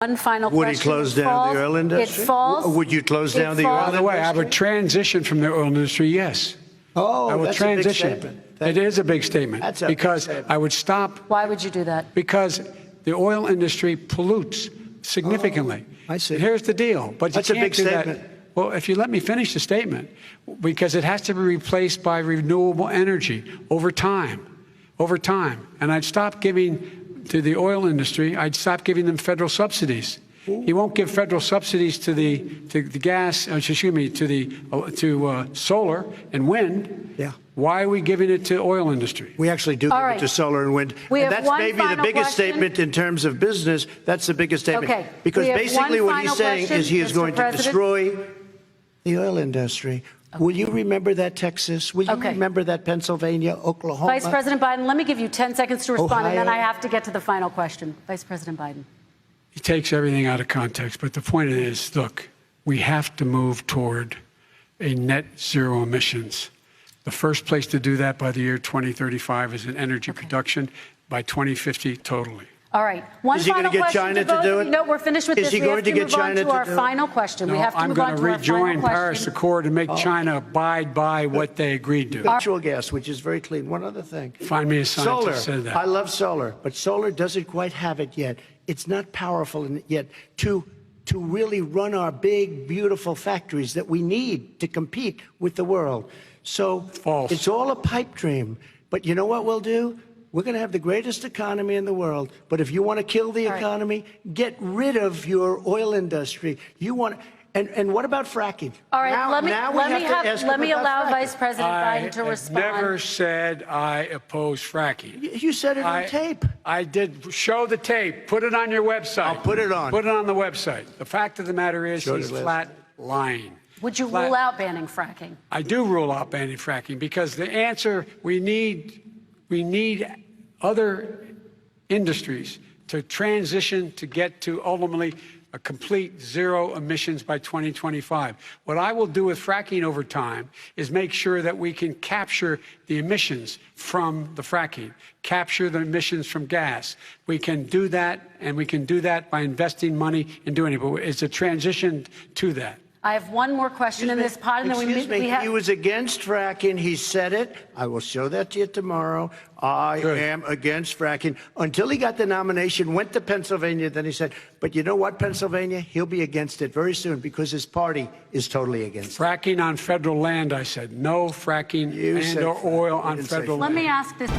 One final Would question. he close down the oil industry? It falls. Would you close down the oil falls- industry? By the way, I would transition from the oil industry, yes. Oh, I would that's transition. a big statement. It is a big statement. That's a big because statement. I would stop Why would you do that? because the oil industry pollutes significantly. I see. Here's the deal. But That's you a can't big do statement. that. Well, if you let me finish the statement, because it has to be replaced by renewable energy over time. Over time. And I'd stop giving to the oil industry, I'd stop giving them federal subsidies. He won't give federal subsidies to the gas, excuse me, to solar and wind. Yeah. Why are we giving it to oil industry? We actually do give right. it to solar and wind. We And have that's one maybe the final biggest question. statement in terms of business. That's the biggest statement. Okay. Because We have basically one what he's final saying question, is he is Mr. going to President. destroy the oil industry. Will you remember that, Texas? Will you Okay. remember that, Pennsylvania, Oklahoma? Vice President Biden, let me give you 10 seconds to respond, and then Ohio. I have to get to the final question. Vice President Biden. He takes everything out of context. But the point is, look, we have to move toward a net zero emissions. The first place to do that by the year 2035 is in energy production. By 2050, totally. All right. One Is he gonna final get question China to both do of it? you. No, we're finished with Is this. he We have going to to get move on China to to our do it? final question. We No, have to I'm move going on to to our final rejoin Paris question. Accord and make China abide by what they agreed to. Natural gas, which is very clean. One other thing. Find me a scientist Solar. that said that. I love solar, but solar doesn't quite have it yet. It's not powerful yet to really run our big, beautiful factories that we need to compete with the world. So False. It's all a pipe dream. But you know what we'll do? We're going to have the greatest economy in the world. But if you want to kill the All right. economy, get rid of your oil industry. You want. And what about fracking? All right. Now let we have to ask let him me about allow fracking. Vice President Biden to I respond. never said I oppose fracking. You said it on tape. I did. Show the tape. Put it on your website. I'll put it on. Put it on the website. The fact of the matter is Show he's the list. flat lying. Would you Flat- rule out banning fracking? I do rule out banning fracking because the answer we need other industries to transition to get to ultimately a complete zero emissions by 2025. What I will do with fracking over time is make sure that we can capture the emissions from the fracking, capture the emissions from gas. We can do that, and we can do that by investing money in doing it. But it's a transition to that. I have one more question in this pod, and then Excuse me. we have. He was against fracking. He said it. I will show that to you tomorrow. I Good. am against fracking. Until he got the nomination, went to Pennsylvania, then he said, but you know what, Pennsylvania? He'll be against it very soon because his party is totally against it. Fracking on federal land, I said. No fracking You and said or frack. oil You on didn't say federal frack. Let land. me ask this.